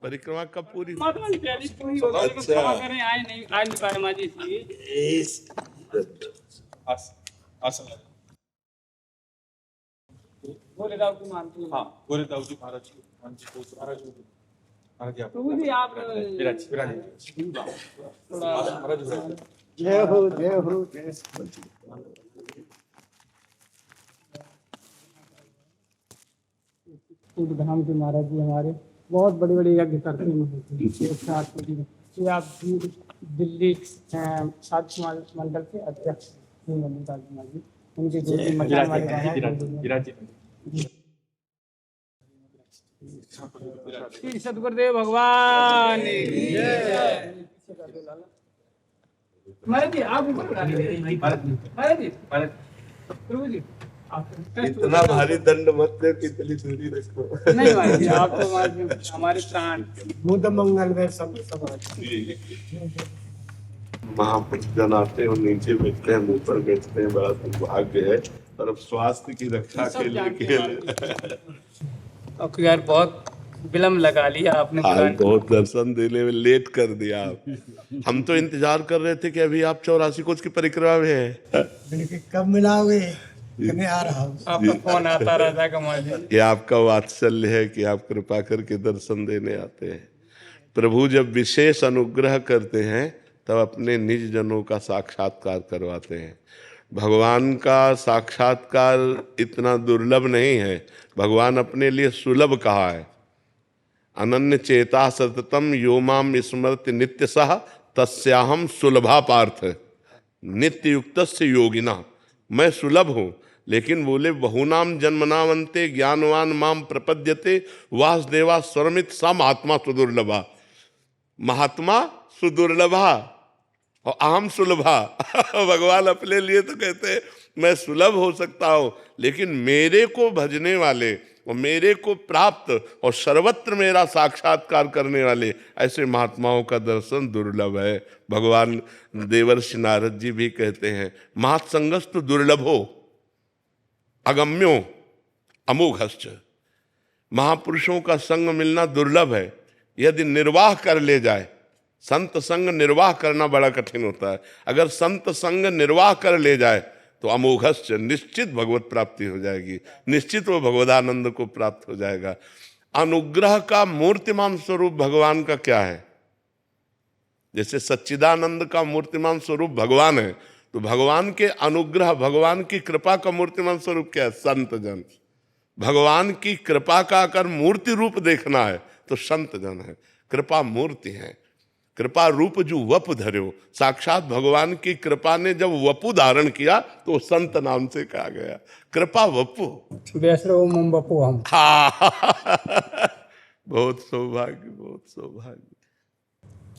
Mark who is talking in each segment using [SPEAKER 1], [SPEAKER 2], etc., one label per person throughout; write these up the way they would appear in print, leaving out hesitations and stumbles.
[SPEAKER 1] परिक्रमा कब पूरी?
[SPEAKER 2] महात्मा जी पहले पूरी हो गई, लेकिन क्षमा करें आ नहीं पाए माँ जी, इसलिए गोरेदाव की मानती है।
[SPEAKER 3] हाँ, गोरेदाव जी महाराज की मानती है, महाराज जी
[SPEAKER 2] प्रभु जी आप
[SPEAKER 3] विराज
[SPEAKER 2] थोड़ा
[SPEAKER 4] जय हो जय हो जय।
[SPEAKER 2] धाम के महाराज जी हमारे बहुत बड़े बड़े यज्ञ करते हैं। ये आप दिल्ली साध समाज मंडल के अध्यक्ष हैं मल्लिकार्जुन महाराज जी, उनके जो भी मकान वाले
[SPEAKER 3] विराज जी
[SPEAKER 2] श्री सदगुरुदेव भगवान महाराज जी आप महाराज जी प्रभु जी
[SPEAKER 1] इतना भारी दंड मत दे, कितनी दूरी रखो।
[SPEAKER 2] नहीं महाराज जी, आप तो हमारे प्राण
[SPEAKER 4] बुद्ध मंगल में सब
[SPEAKER 1] महापुरुष जन आते हैं और नीचे बैठते हैं, ऊपर बैठते हैं, बड़ा सौभाग्य है। और अब स्वास्थ्य की रक्षा के लिए
[SPEAKER 2] और यार बहुत विलम्ब लगा लिया आपने,
[SPEAKER 1] आज बहुत दर्शन देने में लेट कर दिया आप। हम तो इंतजार कर रहे थे कि अभी आप 84 कोस की परिक्रमा में हैं।
[SPEAKER 4] कब मिलाओगे? मैं आ रहा हूँ।
[SPEAKER 2] आपका फोन आता रहता है कमाल जी।
[SPEAKER 1] ये आपका वात्सल्य है कि आप कृपा करके दर्शन देने आते हैं। प्रभु जब विशेष अनुग्रह करते हैं तब अपने निज जनों का साक्षात्कार करवाते हैं। भगवान का साक्षात्कार इतना दुर्लभ नहीं है, भगवान अपने लिए सुलभ कहा है। अनन्य चेता सततम यो माम स्मृति नित्य सह तस्याहम सुलभा पार्थ नित्य युक्तस्य योगिना। मैं सुलभ हूँ, लेकिन बोले बहुनाम जन्मनावंते ज्ञानवान माम प्रपद्यते वासुदेवा स्वरमित सा महात्मा सुदुर्लभा। महात्मा सुदुर्लभा और अहम सुलभा। भगवान अपने लिए तो कहते हैं मैं सुलभ हो सकता हूँ, लेकिन मेरे को भजने वाले और मेरे को प्राप्त और सर्वत्र मेरा साक्षात्कार करने वाले ऐसे महात्माओं का दर्शन दुर्लभ है। भगवान देवर्षि नारद जी भी कहते हैं महत्संगस्तु दुर्लभो अगम्यो अमोघश्च। महापुरुषों का संग मिलना दुर्लभ है। यदि निर्वाह कर ले जाए, संत संग निर्वाह करना बड़ा कठिन होता है। अगर संत संग निर्वाह कर ले जाए तो अमोघश्च, निश्चित भगवत प्राप्ति हो जाएगी, निश्चित वो भगवदानंद को प्राप्त हो जाएगा। अनुग्रह का मूर्तिमान स्वरूप भगवान का क्या है? जैसे सच्चिदानंद का मूर्तिमान स्वरूप भगवान है, तो भगवान के अनुग्रह, भगवान की कृपा का मूर्तिमान स्वरूप क्या है? संत जन। भगवान की कृपा का अगर मूर्ति रूप देखना है तो संत जन है, कृपा मूर्ति है। कृपा रूप जो वपु धर्यो, साक्षात भगवान की कृपा ने जब वपु धारण किया तो संत नाम से कहा गया। कृपा वपु,
[SPEAKER 2] वपु हम।
[SPEAKER 1] बहुत सौभाग्य, बहुत सौभाग्य।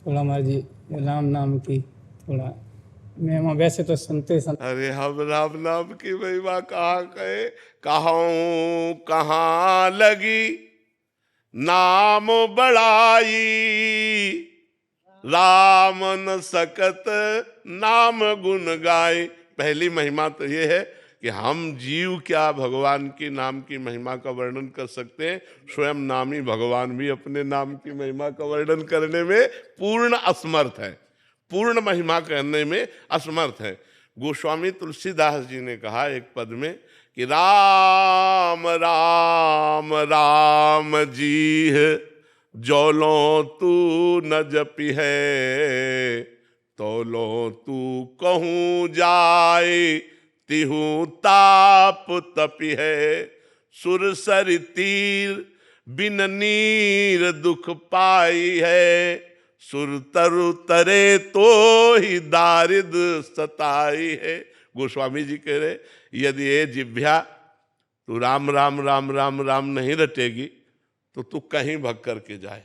[SPEAKER 2] थोड़ा महाराज जी राम नाम की थोड़ा महिमा, वैसे तो सुनते
[SPEAKER 1] अरे हम राम नाम की महिमा कहाँ कहे, कहाँ कहाँ लगी नाम बड़ाई, राम न सकत नाम गुण गाए। पहली महिमा तो ये है कि हम जीव क्या भगवान की नाम की महिमा का वर्णन कर सकते हैं। स्वयं नामी भगवान भी अपने नाम की महिमा का वर्णन करने में पूर्ण असमर्थ है, पूर्ण महिमा करने में असमर्थ है। गोस्वामी तुलसीदास जी ने कहा एक पद में कि राम राम राम जी है जौलो तू न जपी है, तौलो तू कहूँ जाए तिहु ताप तपी है, सुरसर तीर बिन नीर दुख पाई है, सुर तरु तरे तो ही दारिद सताई है। गोस्वामी जी कह रहे यदि ये जिभ्या तू राम राम राम राम राम नहीं रटेगी तो तू कहीं भग करके जाए,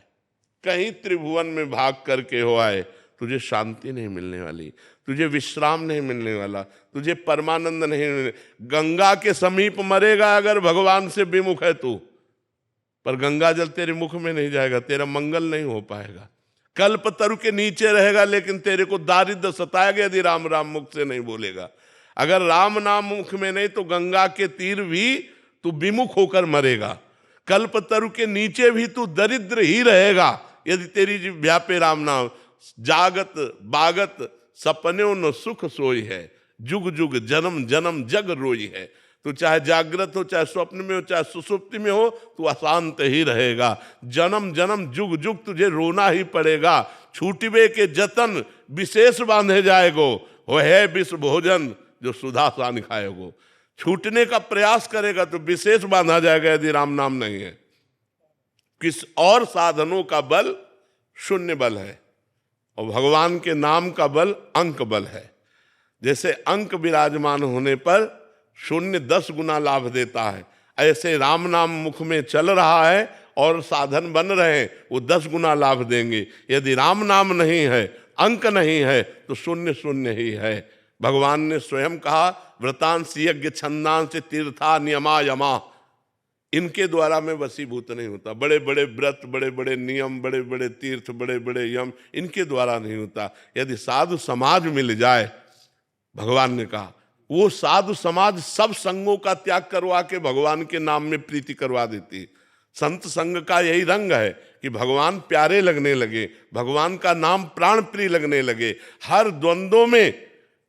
[SPEAKER 1] कहीं त्रिभुवन में भाग करके हो आए, तुझे शांति नहीं मिलने वाली, तुझे विश्राम नहीं मिलने वाला, तुझे परमानंद नहीं मिलने। गंगा के समीप मरेगा अगर भगवान से विमुख है तू, पर गंगा जल तेरे मुख में नहीं जाएगा, तेरा मंगल नहीं हो पाएगा। कल्प तरु के नीचे रहेगा लेकिन तेरे को दारिद्र सताएगा यदि राम राम मुख से नहीं बोलेगा। अगर राम नाम मुख में नहीं तो गंगा के तीर भी तू विमुख होकर मरेगा, कल्प तरु के नीचे भी तू दरिद्र ही रहेगा, यदि तेरी जिह्वा पे राम नाम, जागत बागत सपने न सुख सोई है, जुग जुग जन्म जन्म जग रोई है। तो चाहे जागृत हो, चाहे स्वप्न में हो, चाहे सुसुप्ति में हो, तू अशांत ही रहेगा। जन्म जन्म जुग जुग तुझे रोना ही पड़ेगा। छूटबे के जतन विशेष बांधे जाएगो, हो है विष भोजन जो सुधा सान खाएगो। छूटने का प्रयास करेगा तो विशेष बांधा जाएगा यदि राम नाम नहीं है। किस और साधनों का बल शून्य बल है, और भगवान के नाम का बल अंक बल है। जैसे अंक विराजमान होने पर शून्य 10 गुना लाभ देता है, ऐसे राम नाम मुख में चल रहा है और साधन बन रहे हैं, वो 10 गुना लाभ देंगे। यदि राम नाम नहीं है, अंक नहीं है, तो शून्य शून्य ही है। भगवान ने स्वयं कहा, व्रतांश यज्ञ छंदांश तीर्था नियमा यमा, इनके द्वारा मैं वशीभूत नहीं होता। बड़े बड़े व्रत, बड़े बड़े नियम, बड़े बड़े तीर्थ, बड़े बड़े यम, इनके द्वारा नहीं होता। यदि साधु समाज मिल जाए, भगवान ने कहा वो साधु समाज सब संगों का त्याग करवा के भगवान के नाम में प्रीति करवा देती है। संत संग का यही रंग है कि भगवान प्यारे लगने लगे, भगवान का नाम प्राण प्रिय लगने लगे। हर द्वंद्वों में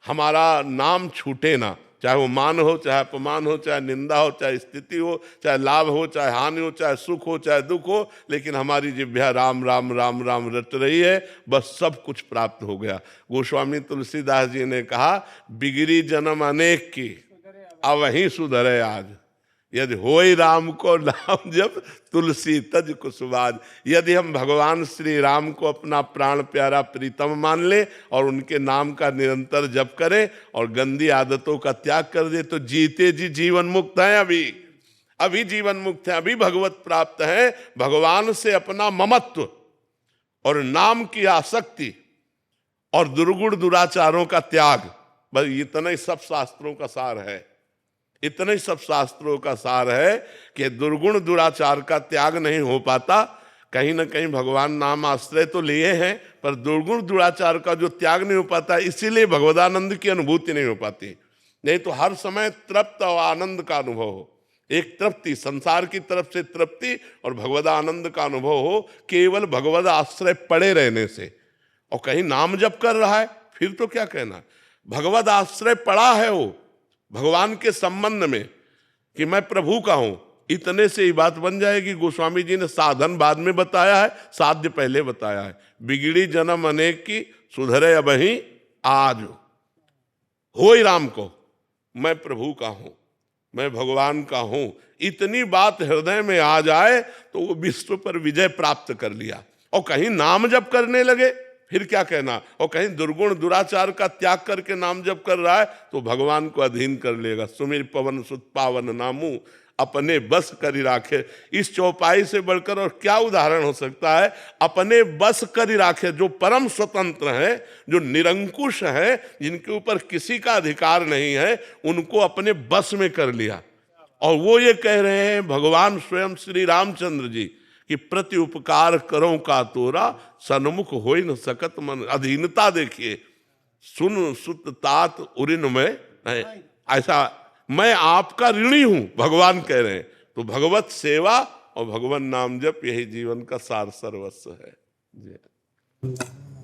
[SPEAKER 1] हमारा नाम छूटे ना, चाहे वो मान हो, चाहे अपमान हो, चाहे निंदा हो, चाहे स्थिति हो, चाहे लाभ हो, चाहे हानि हो, चाहे सुख हो, चाहे दुख हो, लेकिन हमारी जिह्वा राम राम राम राम रट रही है, बस सब कुछ प्राप्त हो गया। गोस्वामी तुलसीदास जी ने कहा, बिगड़ी जन्म अनेक की अब वहीं सुधरे आज, यदि होई राम को नाम जब तुलसी तज कुसुमाज। यदि हम भगवान श्री राम को अपना प्राण प्यारा प्रीतम मान ले और उनके नाम का निरंतर जप करें और गंदी आदतों का त्याग कर दे, तो जीते जी जीवन मुक्त हैं। अभी जीवन मुक्त हैं, अभी भगवत प्राप्त हैं। भगवान से अपना ममत्व और नाम की आसक्ति और दुर्गुण दुराचारों का त्याग, बस इतना ही सब शास्त्रों का सार है। इतने ही सब शास्त्रों का सार है कि दुर्गुण दुराचार का त्याग नहीं हो पाता। कहीं ना कहीं भगवान नाम आश्रय तो लिए हैं, पर दुर्गुण दुराचार का जो त्याग नहीं हो पाता, इसीलिए भगवदानंद की अनुभूति नहीं हो पाती। नहीं तो हर समय तृप्त और आनंद का अनुभव हो, एक तृप्ति, संसार की तरफ से तृप्ति और भगवदानंद का अनुभव हो, केवल भगवद आश्रय पड़े रहने से। और कहीं नाम जप कर रहा है, फिर तो क्या कहना, भगवद आश्रय पड़ा है वो भगवान के संबंध में कि मैं प्रभु का हूं, इतने से ही बात बन जाएगी। गोस्वामी जी ने साधन बाद में बताया है, साध्य पहले बताया है। बिगड़ी जन्म अनेक की सुधरे अबहीं आज, होई राम को मैं प्रभु का हूं, मैं भगवान का हूं, इतनी बात हृदय में आ जाए तो वो विश्व पर विजय प्राप्त कर लिया। और कहीं नाम जप करने लगे, फिर क्या कहना। और कहीं दुर्गुण दुराचार का त्याग करके नाम जप कर रहा है तो भगवान को अधीन कर लेगा। सुमिर पवन सुत पावन नामू अपने बस करी राखे। इस चौपाई से बढ़कर और क्या उदाहरण हो सकता है। अपने बस करी राखे, जो परम स्वतंत्र है, जो निरंकुश है, जिनके ऊपर किसी का अधिकार नहीं है, उनको अपने बस में कर लिया। और वो ये कह रहे हैं भगवान स्वयं श्री रामचंद्र जी कि प्रति उपकार करो का तोरा, सन्मुख हो न सकत मन। अधीनता देखिए, सुन सुत तात उरिन में, ऐसा मैं आपका ऋणी हूं, भगवान कह रहे हैं। तो भगवत सेवा और भगवान नाम जप यही जीवन का सार सर्वस्व है।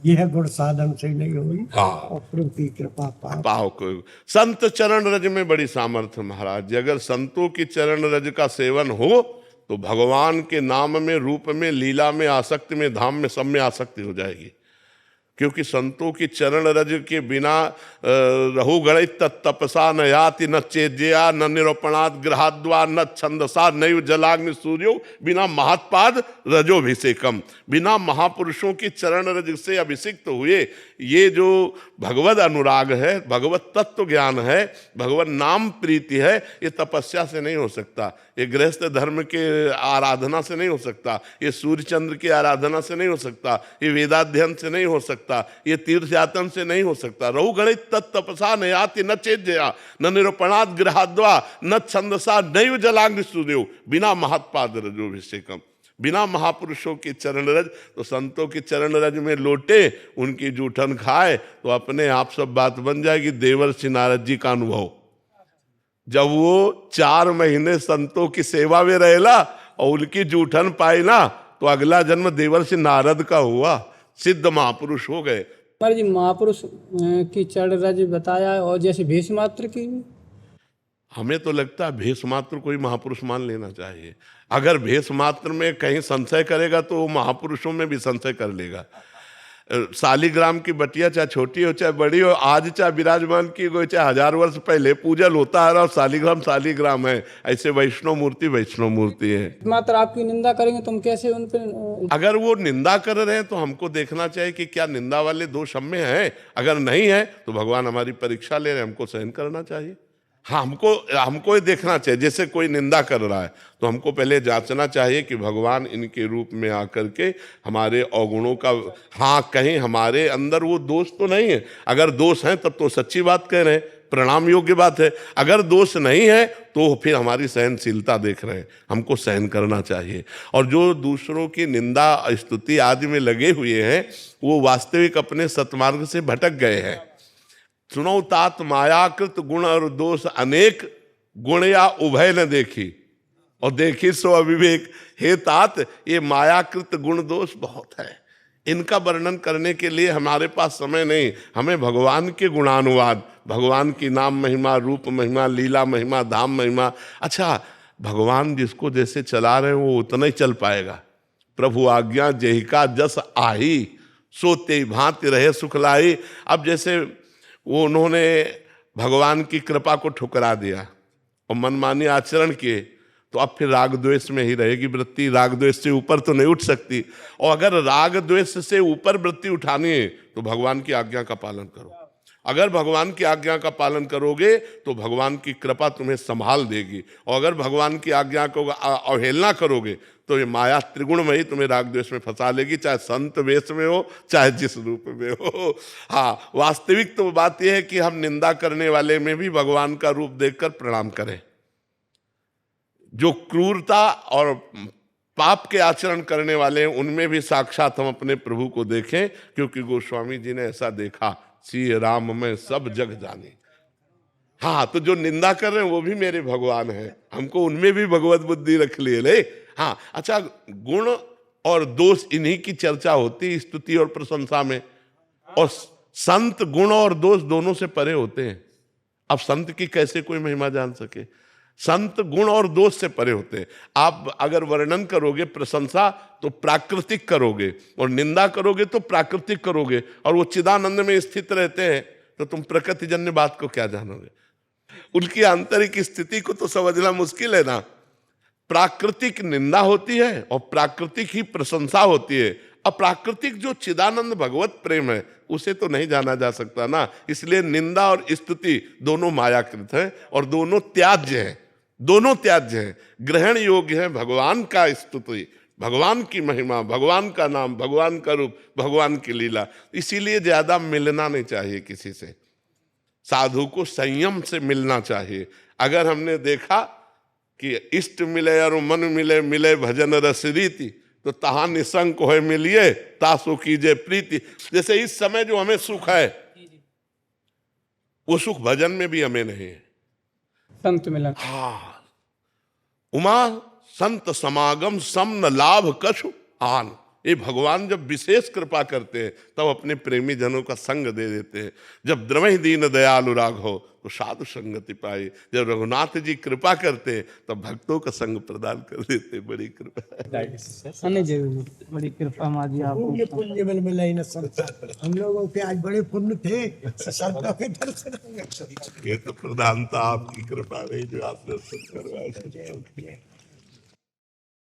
[SPEAKER 4] यह गुण साधन से नहीं हुई,
[SPEAKER 1] हाँ,
[SPEAKER 4] और प्रभु की कृपा
[SPEAKER 1] पाओ को। संत चरण रज में बड़ी सामर्थ्य महाराज। अगर संतों की चरण रज का सेवन हो तो भगवान के नाम में, रूप में, लीला में, आसक्ति में, धाम में, सब में आसक्ति हो जाएगी। क्योंकि संतों की चरण रज के बिना रहु गणित तपसा न याति न चेज्या न निरूपणात् गृहाद्वा न छंदसा नैव जलाग्नि सूर्यो बिना महत्पाद रजोभिषेकम। बिना महापुरुषों की चरण रज से अभिषिक्त हुए ये जो भगवद अनुराग है, भगवत तत्व ज्ञान है, भगवत नाम प्रीति है, ये तपस्या से नहीं हो सकता, ये गृहस्थ धर्म के आराधना से नहीं हो सकता, ये सूर्य चंद्र की आराधना से नहीं हो सकता, ये वेदाध्ययन से नहीं हो सकता, ये तीर्थ यातन से नहीं हो सकता। रहु गणित तपसा न याति न चेज्या न निरूपणात् गृहाद्वा न छंदसा नैव जलाग्नि सूर्यो बिना महत्पाद रजोभिषेकम। बिना महापुरुषों के चरण रज, तो संतों के चरण रज में लोटे, उनकी जूठन खाए तो अपने आप सब बात बन जाएगी। देवर्षि नारद जी का अनुभव, जब वो 4 महीने संतों की सेवा में रहेला और उनकी जूठन पाई ना, तो अगला जन्म देवर्षि नारद का हुआ, सिद्ध महापुरुष हो गए।
[SPEAKER 2] कुमार जी महापुरुष की चढ़ रज बताया और जैसे भेष मात्र की भी?
[SPEAKER 1] हमें तो लगता है भेष मात्र को ही महापुरुष मान लेना चाहिए। अगर भेष मात्र में कहीं संशय करेगा तो वो महापुरुषों में भी संशय कर लेगा। शालिग्राम की बटिया चाहे छोटी हो चाहे बड़ी हो, आज चाहे विराजमान की गई चाहे 1000 वर्ष पहले पूजल होता है और शालिग्राम शालिग्राम है। ऐसे वैष्णव मूर्ति है।
[SPEAKER 2] मात्र आपकी निंदा करेंगे तुम कैसे उन पर?
[SPEAKER 1] अगर वो निंदा कर रहे हैं तो हमको देखना चाहिए कि क्या निंदा वाले दोष हम में हैं। अगर नहीं है तो भगवान हमारी परीक्षा ले रहे हैं, हमको सहन करना चाहिए। हाँ, हमको ये देखना चाहिए। जैसे कोई निंदा कर रहा है तो हमको पहले जांचना चाहिए कि भगवान इनके रूप में आकर के हमारे अवगुणों का, हाँ, कहीं हमारे अंदर वो दोष तो नहीं है। अगर दोष है तब तो सच्ची बात कह रहे हैं, प्रणाम योग्य बात है। अगर दोष नहीं है तो फिर हमारी सहनशीलता देख रहे हैं, हमको सहन करना चाहिए। और जो दूसरों की निंदा स्तुति आदि में लगे हुए हैं वो वास्तविक अपने सत्मार्ग से भटक गए हैं। सुनो तात मायाकृत गुण और दोष अनेक, गुण या उभय न देखी और देखी सो अविवेक। हे तात, ये मायाकृत गुण दोष बहुत है, इनका वर्णन करने के लिए हमारे पास समय नहीं। हमें भगवान के गुणानुवाद, भगवान की नाम महिमा, रूप महिमा, लीला महिमा, धाम महिमा। अच्छा, भगवान जिसको जैसे चला रहे हैं वो उतना ही चल पाएगा। प्रभु आज्ञा जेहिका जस आही, सोते भांति रहे सुखलाई। अब जैसे वो उन्होंने भगवान की कृपा को ठुकरा दिया और मनमानी आचरण किए तो अब फिर राग द्वेष में ही रहेगी वृत्ति। राग द्वेष से ऊपर तो नहीं उठ सकती। और अगर राग द्वेष से ऊपर वृत्ति उठानी है तो भगवान की आज्ञा का पालन करो। अगर भगवान की आज्ञा का पालन करोगे तो भगवान की कृपा तुम्हें संभाल देगी। और अगर भगवान की आज्ञा को अवहेलना करोगे तो ये माया त्रिगुणमयी तुम्हें राग द्वेष में फंसा लेगी, चाहे संत वेश में हो चाहे जिस रूप में हो। हाँ, वास्तविक तो बात यह है कि हम निंदा करने वाले में भी भगवान का रूप देखकर प्रणाम करें। जो क्रूरता और पाप के आचरण करने वाले हैं उनमें भी साक्षात हम अपने प्रभु को देखें, क्योंकि गोस्वामी जी ने ऐसा देखा, श्री राम में सब जग जाने। हाँ, तो जो निंदा कर रहे हैं वो भी मेरे भगवान हैं, हमको उनमें भी भगवत बुद्धि रख लिए ले। हाँ, अच्छा, गुण और दोष इन्हीं की चर्चा होती स्तुति और प्रशंसा में, और संत गुण और दोष दोनों से परे होते हैं। अब संत की कैसे कोई महिमा जान सके? संत गुण और दोष से परे होते हैं। आप अगर वर्णन करोगे प्रशंसा तो प्राकृतिक करोगे और निंदा करोगे तो प्राकृतिक करोगे, और वो चिदानंद में स्थित रहते हैं तो तुम प्रकृतिजन्य बात को क्या जानोगे? उनकी आंतरिक स्थिति को तो समझना मुश्किल है ना। प्राकृतिक निंदा होती है और प्राकृतिक ही प्रशंसा होती है। अप्राकृतिक जो चिदानंद भगवत प्रेम है उसे तो नहीं जाना जा सकता ना। इसलिए निंदा और स्तुति दोनों मायाकृत है और दोनों त्याज्य है, दोनों त्याज्य है। ग्रहण योग्य है भगवान का स्तुति, भगवान की महिमा, भगवान का नाम, भगवान का रूप, भगवान की लीला। इसीलिए ज्यादा मिलना नहीं चाहिए किसी से। साधु को संयम से मिलना चाहिए। अगर हमने देखा कि इष्ट मिले और मन मिले, मिले भजन रस रीति, तो तहा निसंक होए मिलिए तासो कीजे प्रीति। जैसे इस समय जो हमें सुख है वो सुख भजन में भी हमें नहीं है।
[SPEAKER 2] संत मिलन।
[SPEAKER 1] हाँ, उमा संत समागम सम न लाभ कछु आन। ये भगवान जब विशेष कृपा करते हैं तब अपने प्रेमी जनों का संग दे देते हैं। जब द्रमहि दीन दयालु राघव तो साधु संगति पाई। जब रघुनाथ जी कृपा करते हैं तब भक्तों का संग प्रदान कर देते। बड़ी कृपा
[SPEAKER 2] है जरूर, बड़ी कृपा माजी आपको।
[SPEAKER 4] ये पुण्य मिल मिला ही न संसार। हम लोगों के आज बड़े पुण्य थे, संतों के दर्शन हो गए।
[SPEAKER 1] ये तो प्रधानता आपकी कृपा रही जो आप दर्शन करवाए।